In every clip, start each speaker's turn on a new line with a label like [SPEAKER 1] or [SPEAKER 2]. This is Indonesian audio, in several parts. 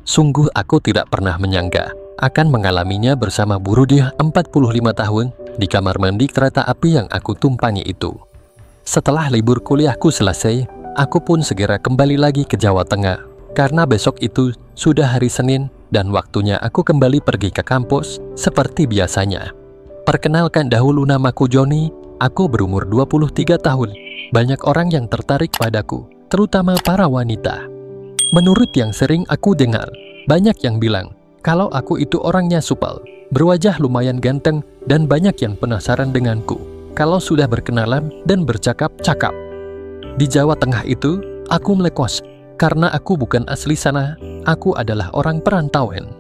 [SPEAKER 1] Sungguh aku tidak pernah menyangka akan mengalaminya bersama Bu Rudiah 45 tahun di kamar mandi kereta api yang aku tumpangi itu. Setelah libur kuliahku selesai, aku pun segera kembali lagi ke Jawa Tengah karena besok itu sudah hari Senin dan waktunya aku kembali pergi ke kampus seperti biasanya. Perkenalkan dahulu, namaku Joni, aku berumur 23 tahun. Banyak orang yang tertarik padaku, terutama para wanita. Menurut yang sering aku dengar, banyak yang bilang kalau aku itu orangnya supel, berwajah lumayan ganteng, dan banyak yang penasaran denganku kalau sudah berkenalan dan bercakap-cakap. Di Jawa Tengah itu, aku melekos karena aku bukan asli sana, aku adalah orang perantauan.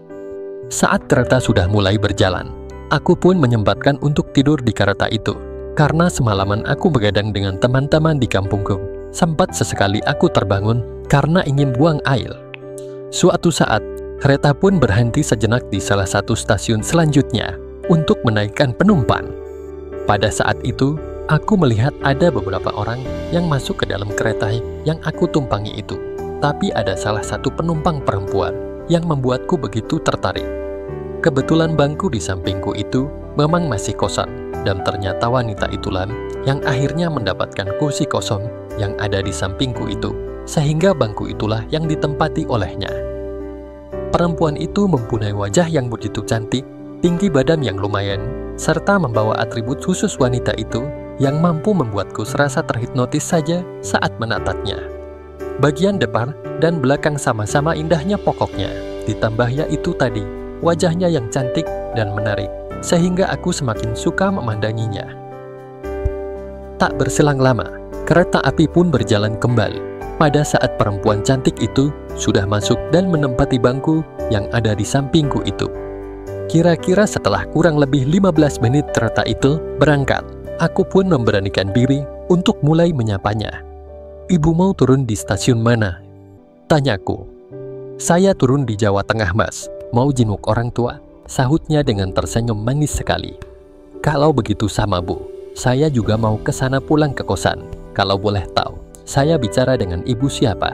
[SPEAKER 1] Saat kereta sudah mulai berjalan, aku pun menyempatkan untuk tidur di kereta itu karena semalaman aku begadang dengan teman-teman di kampungku. Sempat sesekali aku terbangun karena ingin buang air. Suatu saat, kereta pun berhenti sejenak di salah satu stasiun selanjutnya untuk menaikkan penumpang. Pada saat itu, aku melihat ada beberapa orang yang masuk ke dalam kereta yang aku tumpangi itu. Tapi ada salah satu penumpang perempuan yang membuatku begitu tertarik. Kebetulan bangku di sampingku itu memang masih kosong, dan ternyata wanita itulah yang akhirnya mendapatkan kursi kosong yang ada di sampingku itu, sehingga bangku itulah yang ditempati olehnya. Perempuan itu mempunyai wajah yang begitu cantik, tinggi badan yang lumayan, serta membawa atribut khusus wanita itu yang mampu membuatku serasa terhipnotis saja saat menatapnya. Bagian depan dan belakang sama-sama indahnya pokoknya, ditambahnya itu tadi, wajahnya yang cantik dan menarik, sehingga aku semakin suka memandanginya. Tak berselang lama, kereta api pun berjalan kembali. Pada saat perempuan cantik itu sudah masuk dan menempati bangku yang ada di sampingku itu. Kira-kira setelah kurang lebih 15 menit kereta itu berangkat, aku pun memberanikan diri untuk mulai menyapanya. "Ibu mau turun di stasiun mana?" tanyaku. "Saya turun di Jawa Tengah, Mas. Mau jenguk orang tua?" sahutnya dengan tersenyum manis sekali. "Kalau begitu sama Bu, saya juga mau ke sana pulang ke kosan. Kalau boleh tahu, saya bicara dengan ibu siapa?"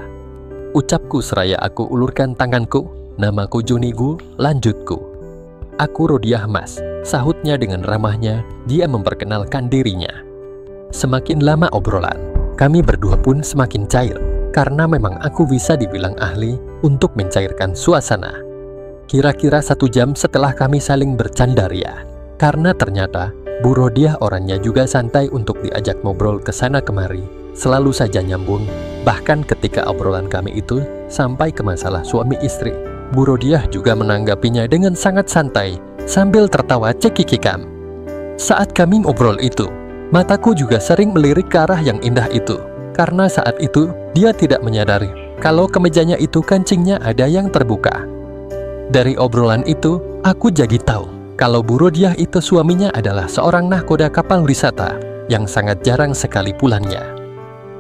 [SPEAKER 1] ucapku seraya aku ulurkan tanganku. "Namaku Joni Gu," lanjutku. "Aku Rudiah, Mas," sahutnya dengan ramahnya. Dia memperkenalkan dirinya. Semakin lama obrolan, kami berdua pun semakin cair, karena memang aku bisa dibilang ahli untuk mencairkan suasana. Kira-kira 1 jam setelah kami saling bercandaria, karena ternyata Bu Rudiah orangnya juga santai untuk diajak ngobrol ke sana kemari, selalu saja nyambung. Bahkan ketika obrolan kami itu sampai ke masalah suami istri, Bu Rudiah juga menanggapinya dengan sangat santai sambil tertawa cekikikam. Saat kami ngobrol itu, mataku juga sering melirik ke arah yang indah itu, karena saat itu dia tidak menyadari kalau kemejanya itu kancingnya ada yang terbuka. Dari obrolan itu, aku jadi tahu kalau Bu Rudiah itu suaminya adalah seorang nahkoda kapal wisata yang sangat jarang sekali pulangnya.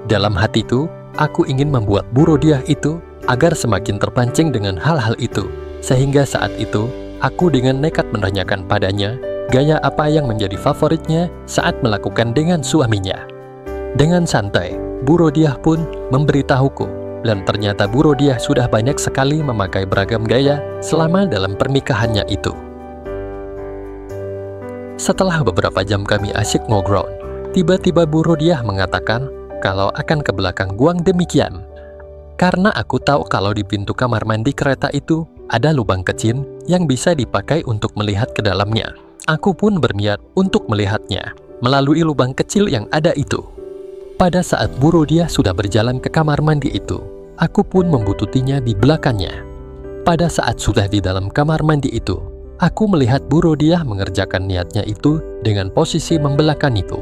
[SPEAKER 1] Dalam hatiku, aku ingin membuat Bu Rudiah itu agar semakin terpancing dengan hal-hal itu, sehingga saat itu aku dengan nekat menanyakan padanya gaya apa yang menjadi favoritnya saat melakukan dengan suaminya. Dengan santai, Bu Rudiah pun memberitahuku, dan ternyata Bu Rudiah sudah banyak sekali memakai beragam gaya selama dalam pernikahannya itu. Setelah beberapa jam kami asyik ngobrol, tiba-tiba Bu Rudiah mengatakan kalau akan ke belakang guang demikian. Karena aku tahu kalau di pintu kamar mandi kereta itu ada lubang kecil yang bisa dipakai untuk melihat ke dalamnya. Aku pun berniat untuk melihatnya melalui lubang kecil yang ada itu. Pada saat Bu Rudiah sudah berjalan ke kamar mandi itu, aku pun membututinya di belakangnya. Pada saat sudah di dalam kamar mandi itu, aku melihat Bu Rudiah mengerjakan niatnya itu dengan posisi membelakangiku.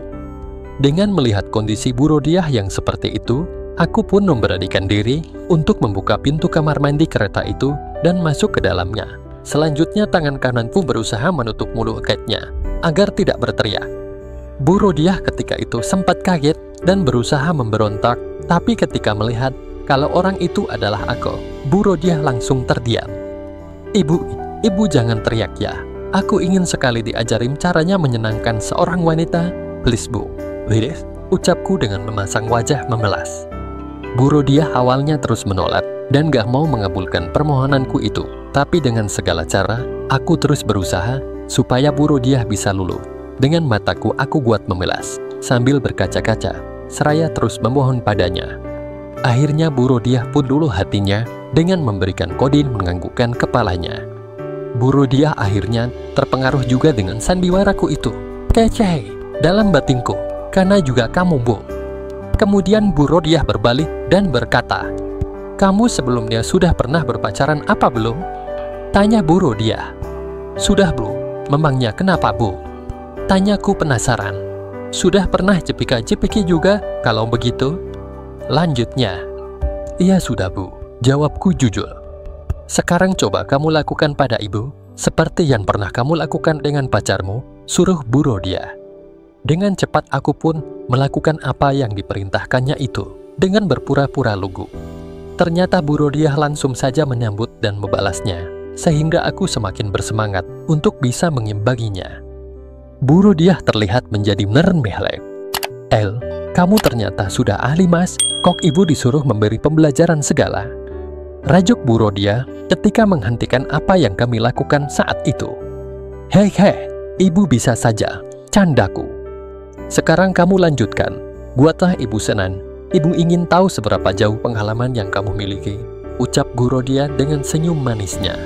[SPEAKER 1] Dengan melihat kondisi Bu Rudiah yang seperti itu, aku pun memberanikan diri untuk membuka pintu kamar mandi kereta itu dan masuk ke dalamnya. Selanjutnya tangan kananku berusaha menutup mulut katnya agar tidak berteriak. Bu Rudiah ketika itu sempat kaget dan berusaha memberontak, tapi ketika melihat kalau orang itu adalah aku, Bu Rudiah langsung terdiam. Ibu jangan teriak ya. Aku ingin sekali diajarin caranya menyenangkan seorang wanita. Please Bu, ucapku dengan memasang wajah memelas. Bu Rodiah awalnya terus menolak dan gak mau mengabulkan permohonanku itu. Tapi dengan segala cara, aku terus berusaha supaya Bu Rodiah bisa luluh. Dengan mataku aku buat memelas, sambil berkaca-kaca, seraya terus memohon padanya. Akhirnya Bu Rodiah pun luluh hatinya dengan memberikan kode menganggukkan kepalanya. Bu Rodiah akhirnya terpengaruh juga dengan sandiwaraku itu. Kece, dalam batinku, karena juga kamu, Bu. Kemudian Bu Rodiah berbalik dan berkata, kamu sebelumnya sudah pernah berpacaran apa belum? Tanya Bu Rodiah. Sudah, Bu. Memangnya kenapa, Bu? Tanyaku penasaran. Sudah pernah jepika-jepiki juga kalau begitu? Lanjutnya. Iya sudah, Bu. Jawabku jujur. Sekarang coba kamu lakukan pada ibu seperti yang pernah kamu lakukan dengan pacarmu, suruh Bu Rodiah. Dengan cepat aku pun melakukan apa yang diperintahkannya itu dengan berpura-pura lugu. Ternyata Bu Rodiah langsung saja menyambut dan membalasnya, sehingga aku semakin bersemangat untuk bisa mengimbanginya. Bu Rodiah terlihat menjadi merenmehlek. El, kamu ternyata sudah ahli, Mas. Kok ibu disuruh memberi pembelajaran segala? Rajuk Bu Rodiah ketika menghentikan apa yang kami lakukan saat itu. Hei, ibu bisa saja, candaku. Sekarang kamu lanjutkan. Buatlah ibu senang. Ibu ingin tahu seberapa jauh pengalaman yang kamu miliki, ucap Bu Rodiah dengan senyum manisnya.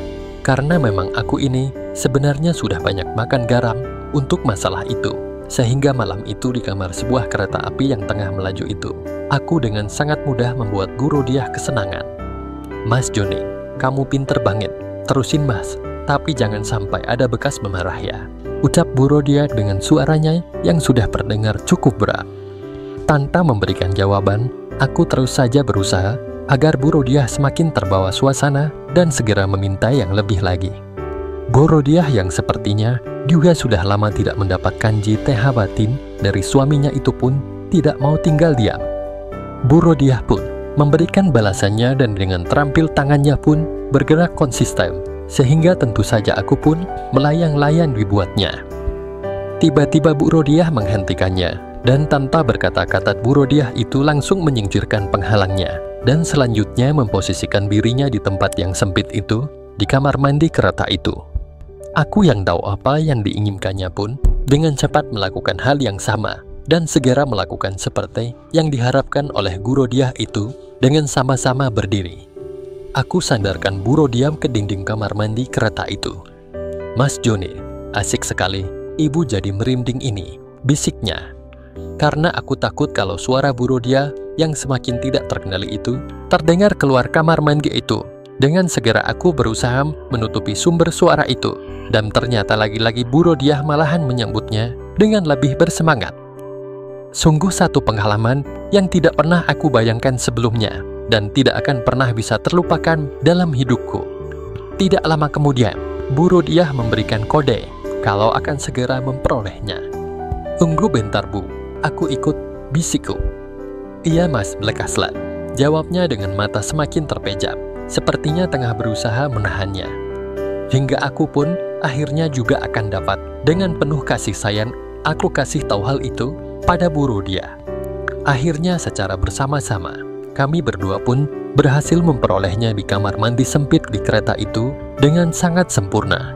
[SPEAKER 1] Karena memang aku ini sebenarnya sudah banyak makan garam untuk masalah itu. Sehingga malam itu di kamar sebuah kereta api yang tengah melaju itu, aku dengan sangat mudah membuat Bu Rodiah kesenangan. Mas Joni, kamu pinter banget. Terusin, Mas. Tapi jangan sampai ada bekas memarah ya, ucap Bu Rodiah dengan suaranya yang sudah terdengar cukup berat. Tanpa memberikan jawaban, aku terus saja berusaha agar Bu Rodiah semakin terbawa suasana dan segera meminta yang lebih lagi. Bu Rodiah yang sepertinya juga sudah lama tidak mendapatkan JTH batin dari suaminya itu pun tidak mau tinggal diam. Bu Rodiah pun memberikan balasannya dan dengan terampil tangannya pun bergerak konsisten, sehingga tentu saja aku pun melayang-layang dibuatnya. Tiba-tiba Bu Rodiah menghentikannya, dan tanpa berkata-kata Bu Rodiah itu langsung menyingkirkan penghalangnya, dan selanjutnya memposisikan dirinya di tempat yang sempit itu, di kamar mandi kereta itu. Aku yang tahu apa yang diinginkannya pun dengan cepat melakukan hal yang sama dan segera melakukan seperti yang diharapkan oleh Bu Rodiah itu dengan sama-sama berdiri. Aku sandarkan Bu Rodiah ke dinding kamar mandi kereta itu. Mas Joni, asik sekali, ibu jadi merinding ini, bisiknya. Karena aku takut kalau suara Bu Rodiah yang semakin tidak terkendali itu terdengar keluar kamar mandi itu. Dengan segera aku berusaha menutupi sumber suara itu, dan ternyata lagi-lagi Bu Rodiah malahan menyambutnya dengan lebih bersemangat. Sungguh satu pengalaman yang tidak pernah aku bayangkan sebelumnya, dan tidak akan pernah bisa terlupakan dalam hidupku. Tidak lama kemudian, Bu Rodiah memberikan kode kalau akan segera memperolehnya. Tunggu bentar, Bu, aku ikut, bisikku. Iya, Mas, lekaslah, jawabnya dengan mata semakin terpejam. Sepertinya tengah berusaha menahannya. Hingga aku pun akhirnya juga akan dapat dengan penuh kasih sayang aku kasih tahu hal itu pada Bu Rodiah. Akhirnya secara bersama-sama kami berdua pun berhasil memperolehnya di kamar mandi sempit di kereta itu dengan sangat sempurna.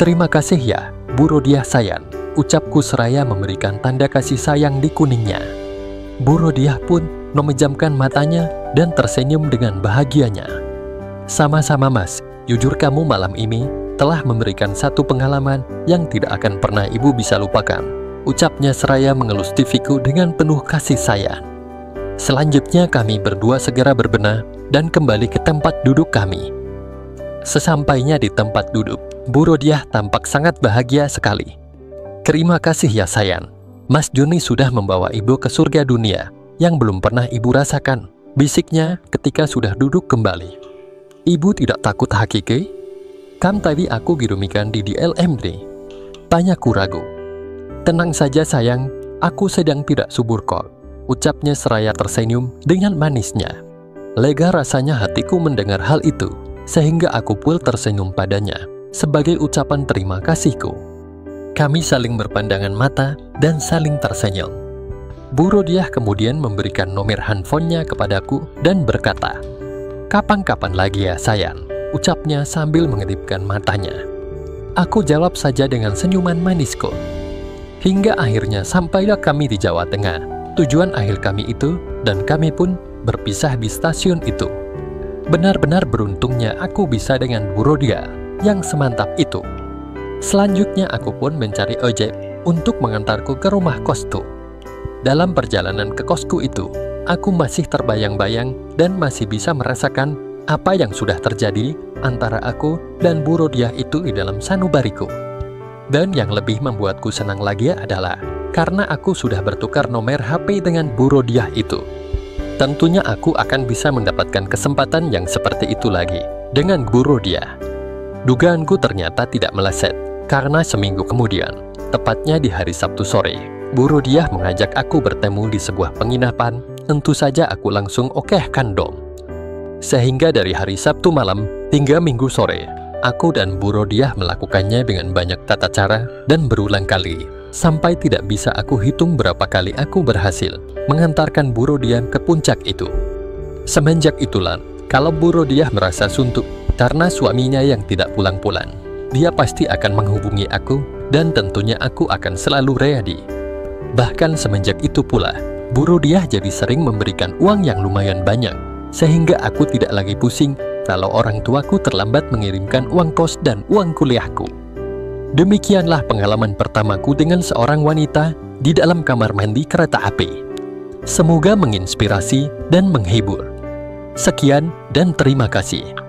[SPEAKER 1] Terima kasih ya Bu Rodiah sayang, ucapku seraya memberikan tanda kasih sayang di kuningnya. Bu Rodiah pun memejamkan matanya dan tersenyum dengan bahagianya. Sama-sama, Mas, jujur kamu malam ini telah memberikan satu pengalaman yang tidak akan pernah ibu bisa lupakan, ucapnya seraya mengelus pipiku dengan penuh kasih sayang. Selanjutnya kami berdua segera berbenah dan kembali ke tempat duduk kami. Sesampainya di tempat duduk, Bu Rodiah tampak sangat bahagia sekali. Terima kasih ya sayang, Mas Joni sudah membawa ibu ke surga dunia yang belum pernah ibu rasakan, bisiknya ketika sudah duduk kembali. Ibu tidak takut hakiki? Kan tadi aku girumikan di DLMD. Tanyaku ragu. Tenang saja sayang, aku sedang tidak subur kok, ucapnya seraya tersenyum dengan manisnya. Lega rasanya hatiku mendengar hal itu, sehingga aku pun tersenyum padanya sebagai ucapan terima kasihku. Kami saling berpandangan mata dan saling tersenyum. Bu Rodiah kemudian memberikan nomor handphonenya kepadaku dan berkata, "Kapan-kapan lagi ya sayang," ucapnya sambil mengedipkan matanya. Aku jawab saja dengan senyuman manisku. Hingga akhirnya sampailah kami di Jawa Tengah, tujuan akhir kami itu, dan kami pun berpisah di stasiun itu. Benar-benar beruntungnya aku bisa dengan Bu Rodiah yang semantap itu. Selanjutnya aku pun mencari ojek untuk mengantarku ke rumah kosku. Dalam perjalanan ke kosku itu, aku masih terbayang-bayang dan masih bisa merasakan apa yang sudah terjadi antara aku dan Bu Rodiah itu di dalam sanubariku. Dan yang lebih membuatku senang lagi adalah karena aku sudah bertukar nomor HP dengan Bu Rodiah itu. Tentunya aku akan bisa mendapatkan kesempatan yang seperti itu lagi dengan Bu Rodiah. Dugaanku ternyata tidak meleset, karena seminggu kemudian, tepatnya di hari Sabtu sore, Bu Rodiah mengajak aku bertemu di sebuah penginapan. Tentu saja aku langsung okehkan dong. Sehingga dari hari Sabtu malam hingga Minggu sore, aku dan Bu Rodiah melakukannya dengan banyak tata cara dan berulang kali, sampai tidak bisa aku hitung berapa kali aku berhasil mengantarkan Bu Rodiah ke puncak itu. Semenjak itulah, kalau Bu Rodiah merasa suntuk karena suaminya yang tidak pulang-pulang, dia pasti akan menghubungi aku dan tentunya aku akan selalu ready. Bahkan semenjak itu pula, Bu Rodiah jadi sering memberikan uang yang lumayan banyak, sehingga aku tidak lagi pusing kalau orang tuaku terlambat mengirimkan uang kos dan uang kuliahku. Demikianlah pengalaman pertamaku dengan seorang wanita di dalam kamar mandi kereta api. Semoga menginspirasi dan menghibur. Sekian dan terima kasih.